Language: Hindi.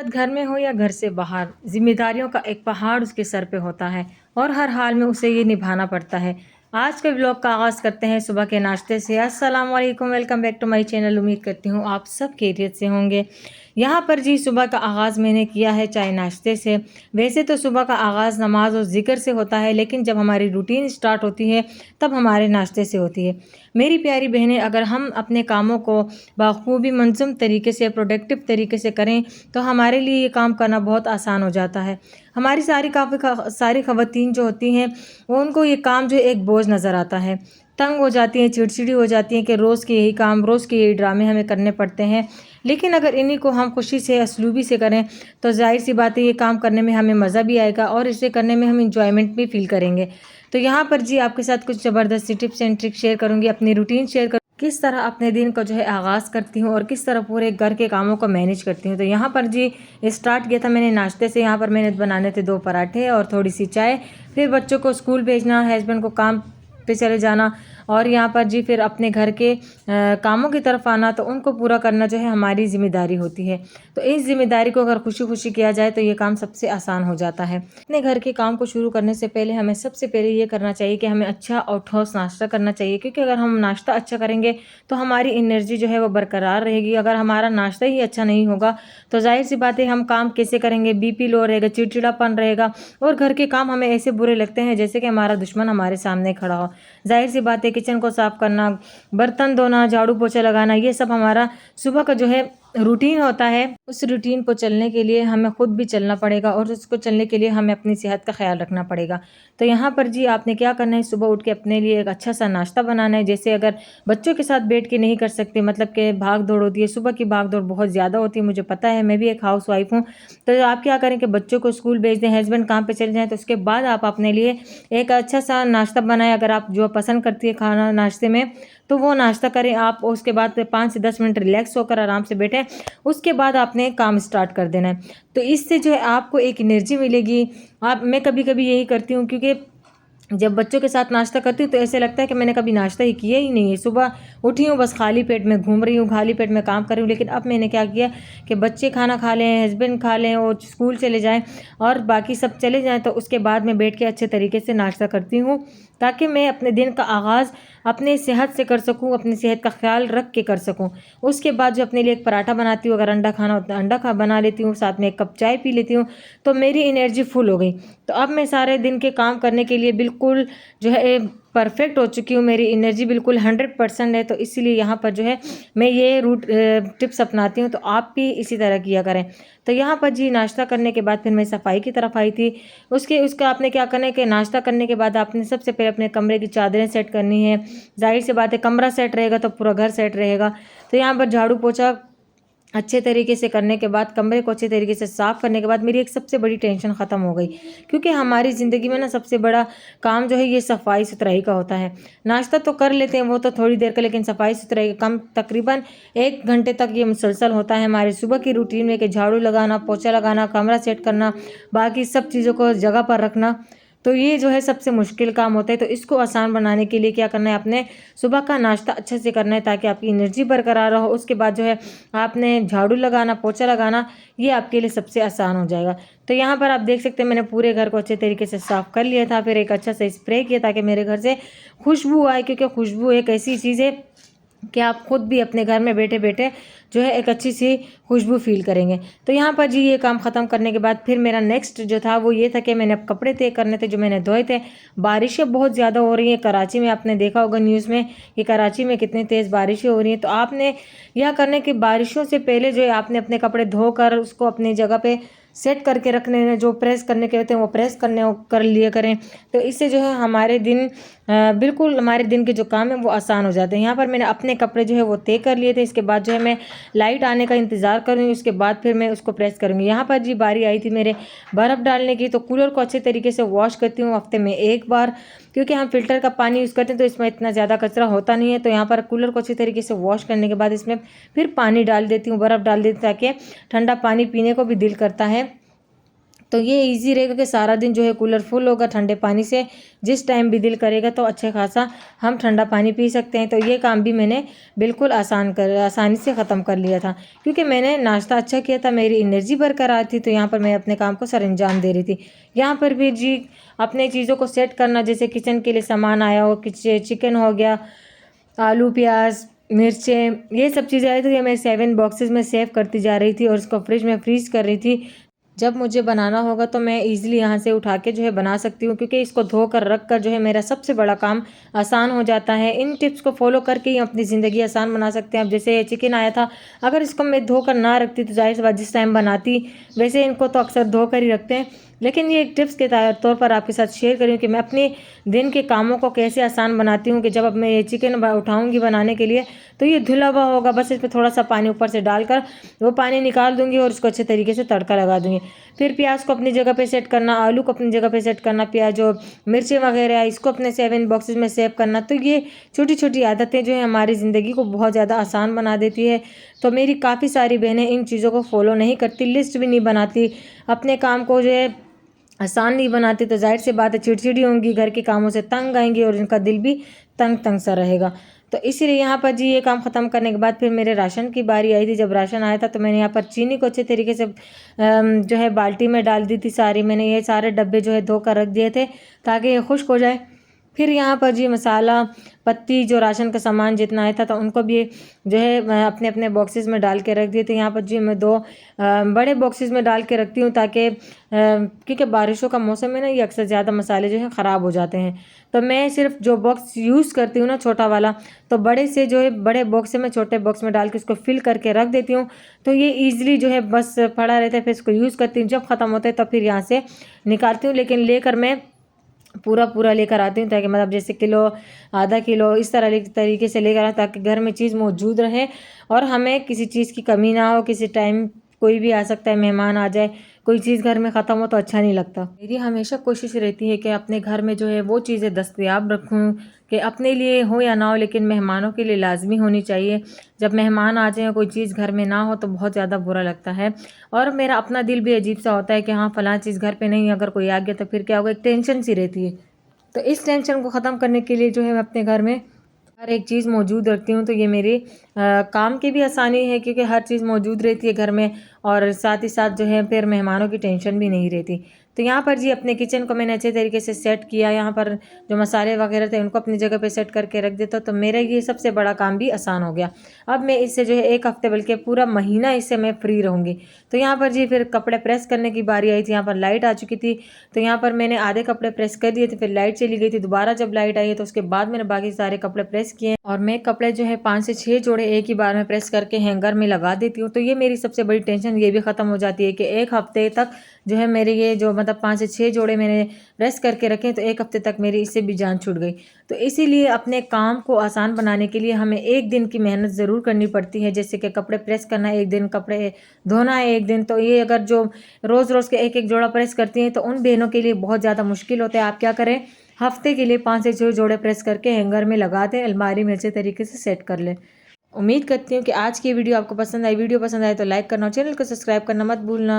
घर में हो या घर से बाहर, जिम्मेदारियों का एक पहाड़ उसके सर पे होता है और हर हाल में उसे ये निभाना पड़ता है। आज के व्लॉग का आगाज़ करते हैं सुबह के नाश्ते से। अस्सलाम वालेकुम, welcome back to my channel. उम्मीद करती हूँ आप सब खैरियत से होंगे। यहाँ पर जी सुबह का आगाज़ मैंने किया है चाय नाश्ते से। वैसे तो सुबह का आगाज़ नमाज और ज़िक्र से होता है, लेकिन जब हमारी रूटीन स्टार्ट होती है तब हमारे नाश्ते से होती है। मेरी प्यारी बहनें, अगर हम अपने कामों को बखूबी मंज़ूम तरीके से, प्रोडक्टिव तरीके से करें तो हमारे लिए ये काम करना बहुत आसान हो जाता है। हमारी सारी ख़वातीन जो होती हैं वो उनको ये काम जो एक बोझ नज़र आता है। तंग हो जाती हैं, चिड़चिड़ी हो जाती हैं कि रोज़ के यही काम, रोज़ के यही ड्रामे हमें करने पड़ते हैं। लेकिन अगर इन्हीं को हम खुशी से, असलूबी से करें तो ज़ाहिर सी बात है ये काम करने में हमें मज़ा भी आएगा और इसे करने में हम इंजॉयमेंट भी फ़ील करेंगे। तो यहाँ पर जी आपके साथ कुछ ज़बरदस्त टिप्स एंड ट्रिक्स शेयर करूँगी, अपनी रूटीन शेयर करूँगी, किस तरह अपने दिन का जो है आगाज़ करती हूँ और किस तरह पूरे घर के कामों को मैनेज करती हूँ। तो यहाँ पर जी स्टार्ट किया था मैंने नाश्ते से। यहाँ पर मैंने बनाने थे 2 पराठे और थोड़ी सी चाय। फिर बच्चों को स्कूल भेजना, हस्बैंड को काम पे चले जाना और यहाँ पर जी फिर अपने घर के कामों की तरफ आना, तो उनको पूरा करना जो है हमारी ज़िम्मेदारी होती है। तो इस ज़िम्मेदारी को अगर खुशी खुशी किया जाए तो ये काम सबसे आसान हो जाता है। अपने घर के काम को शुरू करने से पहले हमें सबसे पहले ये करना चाहिए कि हमें अच्छा और ठोस नाश्ता करना चाहिए, क्योंकि अगर हम नाश्ता अच्छा करेंगे तो हमारी एनर्जी जो है वो बरकरार रहेगी। अगर हमारा नाश्ता ही अच्छा नहीं होगा तो जाहिर सी बात है हम काम कैसे करेंगे, बीपी लो रहेगा, चिड़चिड़ापन रहेगा और घर के काम हमें ऐसे बुरे लगते हैं जैसे कि हमारा दुश्मन हमारे सामने खड़ा हो। जाहिर सी बात है किचन को साफ करना, बर्तन धोना, झाड़ू पोछा लगाना, ये सब हमारा सुबह का जो है रूटीन होता है। उस रूटीन को चलने के लिए हमें खुद भी चलना पड़ेगा और उसको चलने के लिए हमें अपनी सेहत का ख्याल रखना पड़ेगा। तो यहाँ पर जी आपने क्या करना है, सुबह उठ के अपने लिए एक अच्छा सा नाश्ता बनाना है। जैसे अगर बच्चों के साथ बैठ के नहीं कर सकते, मतलब कि भाग दौड़ होती है, सुबह की भाग दौड़ बहुत ज़्यादा होती है, मुझे पता है, मैं भी एक हाउस वाइफ हूँ। तो आप क्या करें कि बच्चों को स्कूल भेज दें, हस्बैंड काम पे चले जाएँ, तो उसके बाद आप अपने लिए एक अच्छा सा नाश्ता बनाएं। अगर आप जो पसंद करती है खाना नाश्ते में तो वो नाश्ता करें आप। उसके बाद 5 से 10 मिनट रिलैक्स होकर आराम से बैठें। उसके बाद आपने काम स्टार्ट कर देना है। तो इससे जो है आपको एक एनर्जी मिलेगी। मैं कभी कभी यही करती हूँ, क्योंकि जब बच्चों के साथ नाश्ता करती हूँ तो ऐसे लगता है कि मैंने कभी नाश्ता ही किया ही नहीं है। सुबह उठी हूँ, बस खाली पेट में घूम रही हूँ, खाली पेट में काम कर रही हूँ। लेकिन अब मैंने क्या किया कि बच्चे खाना खा लें, हस्बैंड खा लें और स्कूल चले जाएं और बाकी सब चले जाएं, तो उसके बाद मैं बैठ के अच्छे तरीके से नाश्ता करती हूँ, ताकि मैं अपने दिन का आगाज़ अपने सेहत से कर सकूँ, अपनी सेहत का ख्याल रख के कर सकूँ। उसके बाद जो अपने लिए एक पराठा बनाती हूँ, अगर अंडा खाना होता है अंडा खा बना लेती हूँ, साथ में 1 कप चाय पी लेती हूँ, तो मेरी एनर्जी फुल हो गई। तो अब मैं सारे दिन के काम करने के लिए बिल्कुल जो है परफेक्ट हो चुकी हूँ। मेरी एनर्जी बिल्कुल 100% है। तो इसीलिए यहाँ पर जो है मैं ये टिप्स अपनाती हूँ। तो आप भी इसी तरह किया करें। तो यहाँ पर जी नाश्ता करने के बाद फिर मैं सफाई की तरफ आई थी। उसका आपने क्या करना है कि नाश्ता करने के बाद आपने सबसे पहले अपने कमरे की चादरें सेट करनी है। जाहिर सी बात है कमरा सेट रहेगा तो पूरा घर सेट रहेगा। तो यहाँ पर झाड़ू पोछा अच्छे तरीके से करने के बाद, कमरे को अच्छे तरीके से साफ़ करने के बाद मेरी एक सबसे बड़ी टेंशन ख़त्म हो गई, क्योंकि हमारी ज़िंदगी में ना सबसे बड़ा काम जो है ये सफाई सुथराई का होता है। नाश्ता तो कर लेते हैं वो तो थोड़ी देर का, लेकिन सफाई सुथराई का काम तकरीबन 1 घंटे तक ये मुसलसल होता है हमारे सुबह की रूटीन में, कि झाड़ू लगाना, पोछा लगाना, कमरा सेट करना, बाकी सब चीज़ों को जगह पर रखना। तो ये जो है सबसे मुश्किल काम होता है। तो इसको आसान बनाने के लिए क्या करना है, आपने सुबह का नाश्ता अच्छे से करना है ताकि आपकी एनर्जी बरकरार रहो। उसके बाद जो है आपने झाड़ू लगाना, पोछा लगाना, ये आपके लिए सबसे आसान हो जाएगा। तो यहाँ पर आप देख सकते हैं मैंने पूरे घर को अच्छे तरीके से साफ़ कर लिया था। फिर एक अच्छा सा स्प्रे किया ताकि मेरे घर से खुशबू आए, क्योंकि खुशबू एक ऐसी चीज़ है कि आप खुद भी अपने घर में बैठे बैठे जो है एक अच्छी सी खुशबू फील करेंगे। तो यहाँ पर जी ये काम ख़त्म करने के बाद फिर मेरा नेक्स्ट जो था वो ये था कि मैंने अब कपड़े तय करने थे जो मैंने धोए थे। बारिशें बहुत ज़्यादा हो रही हैं कराची में, आपने देखा होगा न्यूज़ में कि कराची में कितनी तेज़ बारिशें हो रही हैं। तो आपने यह करने की बारिशों से पहले जो है आपने अपने कपड़े धोकर उसको अपनी जगह पे सेट करके रखने हैं। जो प्रेस करने के होते हैं वो प्रेस करने कर लिए करें। तो इससे जो है हमारे दिन बिल्कुल हमारे दिन के जो काम है वो आसान हो जाते हैं। यहाँ पर मैंने अपने कपड़े जो है वो तय कर लिए थे। इसके बाद जो है मैं लाइट आने का इंतज़ार करूँगी, उसके बाद फिर मैं उसको प्रेस करूँगी। यहाँ पर जी बारी आई थी मेरे बर्फ़ डालने की। तो कूलर को अच्छे तरीके से वॉश करती हूँ हफ्ते में 1 बार, क्योंकि हम फ़िल्टर का पानी यूज़ करते हैं तो इसमें इतना ज़्यादा कचरा होता नहीं है। तो यहाँ पर कूलर को अच्छी तरीके से वॉश करने के बाद इसमें फिर पानी डाल देती हूँ, बर्फ़ डाल देती हूँ, ताकि ठंडा पानी पीने को भी दिल करता है। तो ये इजी रहेगा कि सारा दिन जो है कूलर फुल होगा ठंडे पानी से, जिस टाइम भी दिल करेगा तो अच्छे खासा हम ठंडा पानी पी सकते हैं। तो ये काम भी मैंने बिल्कुल आसानी से ख़त्म कर लिया था, क्योंकि मैंने नाश्ता अच्छा किया था, मेरी एनर्जी बरकरार थी। तो यहाँ पर मैं अपने काम को सरअंजाम दे रही थी। यहाँ पर भी जी अपने चीज़ों को सेट करना, जैसे किचन के लिए सामान आया हो, चिकन हो गया, आलू प्याज मिर्चें, ये सब चीज़ें आई, तो ये मैं 7 बॉक्सेस में सेव करती जा रही थी और इसको फ्रिज में फ्रीज़ कर रही थी। जब मुझे बनाना होगा तो मैं ईज़िली यहाँ से उठा के जो है बना सकती हूँ, क्योंकि इसको धोकर रख कर जो है मेरा सबसे बड़ा काम आसान हो जाता है। इन टिप्स को फॉलो करके ही अपनी ज़िंदगी आसान बना सकते हैं। अब जैसे चिकन आया था, अगर इसको मैं धोकर ना रखती तो जाहिर सी बात जिस टाइम बनाती, वैसे इनको तो अक्सर धोकर ही रखते हैं, लेकिन ये एक टिप्स के तौर पर आपके साथ शेयर करूँ कि मैं अपने दिन के कामों को कैसे आसान बनाती हूँ। कि जब अब मैं ये चिकन उठाऊँगी बनाने के लिए, तो ये धुला हुआ होगा, बस इस पर थोड़ा सा पानी ऊपर से डालकर वो पानी निकाल दूँगी और उसको अच्छे तरीके से तड़का लगा दूँगी। फिर प्याज को अपनी जगह पे सेट करना, आलू को अपनी जगह पे सेट करना, प्याज और मिर्ची वगैरह इसको अपने 7 बॉक्सेस में सेव करना। तो ये छोटी छोटी आदतें जो है हमारी ज़िंदगी को बहुत ज़्यादा आसान बना देती है। तो मेरी काफ़ी सारी बहनें इन चीज़ों को फॉलो नहीं करती, लिस्ट भी नहीं बनाती, अपने काम को जो है आसान नहीं बनाती, तो जाहिर सी बात है चिड़चिड़ी होंगी, घर के कामों से तंग आएंगी और इनका दिल भी तंग तंग सा रहेगा। तो इसीलिए यहाँ पर जी ये काम ख़त्म करने के बाद फिर मेरे राशन की बारी आई थी। जब राशन आया था तो मैंने यहाँ पर चीनी को अच्छे तरीके से जो है बाल्टी में डाल दी थी सारी। मैंने ये सारे डब्बे जो है धोकर रख दिए थे ताकि ये खुश्क हो जाए। फिर यहाँ पर जी मसाला पत्ती जो राशन का सामान जितना आया था तो उनको भी जो है मैं अपने अपने बॉक्सेस में डाल के रख दिए थे। यहाँ पर जी मैं 2 बड़े बॉक्सेस में डाल के रखती हूँ, ताकि क्योंकि बारिशों का मौसम है ना, ये अक्सर ज़्यादा मसाले जो है ख़राब हो जाते हैं। तो मैं सिर्फ जो बॉक्स यूज़ करती हूँ ना छोटा वाला, तो बड़े से जो है बड़े बॉक्स से मैं छोटे बॉक्स में डाल के उसको फिल करके रख देती हूँ। तो ये ईजिली जो है बस पड़ा रहता है, फिर इसको यूज़ करती हूँ, जब ख़त्म होता है तब फिर यहाँ से निकालती हूँ। लेकिन लेकर मैं पूरा लेकर आती हूँ, ताकि मतलब जैसे किलो आधा किलो इस तरह तरीके से लेकर आए, ताकि घर में चीज़ मौजूद रहे और हमें किसी चीज़ की कमी ना हो। किसी टाइम कोई भी आ सकता है, मेहमान आ जाए, कोई चीज़ घर में ख़त्म हो तो अच्छा नहीं लगता। मेरी हमेशा कोशिश रहती है कि अपने घर में जो है वो चीज़ें दस्तयाब रखूँ, कि अपने लिए हो या ना हो लेकिन मेहमानों के लिए लाजमी होनी चाहिए। जब मेहमान आ जाए कोई चीज़ घर में ना हो तो बहुत ज़्यादा बुरा लगता है, और मेरा अपना दिल भी अजीब सा होता है कि हाँ फ़लाँ चीज़ घर पे नहीं, अगर कोई आ गया तो फिर क्या होगा, एक टेंशन सी रहती है। तो इस टेंशन को ख़त्म करने के लिए जो है मैं अपने घर में हर एक चीज़ मौजूद रखती हूँ। तो ये मेरी काम की भी आसानी है, क्योंकि हर चीज़ मौजूद रहती है घर में, और साथ ही साथ जो है फिर मेहमानों की टेंशन भी नहीं रहती। तो यहाँ पर जी अपने किचन को मैंने अच्छे तरीके से सेट किया। यहाँ पर जो मसाले वगैरह थे उनको अपनी जगह पे सेट करके रख देता, तो मेरा ये सबसे बड़ा काम भी आसान हो गया। अब मैं इससे जो है 1 हफ्ते बल्कि पूरा महीना इससे मैं फ्री रहूँगी। तो यहाँ पर जी फिर कपड़े प्रेस करने की बारी आई थी। यहाँ पर लाइट आ चुकी थी, तो यहाँ पर मैंने आधे कपड़े प्रेस कर दिए थे, फिर लाइट चली गई थी। दोबारा जब लाइट आई है तो उसके बाद मैंने बाकी सारे कपड़े प्रेस किए, और मैं कपड़े जो है 5 से 6 जोड़े एक ही बार में प्रेस करके हैंगर में लगा देती हूँ। तो ये मेरी सबसे बड़ी टेंशन ये भी ख़त्म हो जाती है कि 1 हफ्ते तक जो है मेरे ये जो मतलब 5 से 6 जोड़े मैंने प्रेस करके रखे, तो 1 हफ्ते तक मेरी इससे भी जान छूट गई। तो इसीलिए अपने काम को आसान बनाने के लिए हमें 1 दिन की मेहनत ज़रूर करनी पड़ती है। जैसे कि कपड़े प्रेस करना 1 दिन, कपड़े धोना 1 दिन। तो ये अगर जो रोज़ रोज़ के 1-1 जोड़ा प्रेस करती हैं तो उन बहनों के लिए बहुत ज़्यादा मुश्किल होता है। आप क्या करें, हफ्ते के लिए 5 से 6 जोड़े प्रेस करके हैंगर में लगा दें, अलमारी में अच्छे तरीके से सेट कर लें। उम्मीद करती हूँ कि आज की वीडियो आपको पसंद आई। वीडियो पसंद आए तो लाइक करना और चैनल को सब्सक्राइब करना मत भूलना।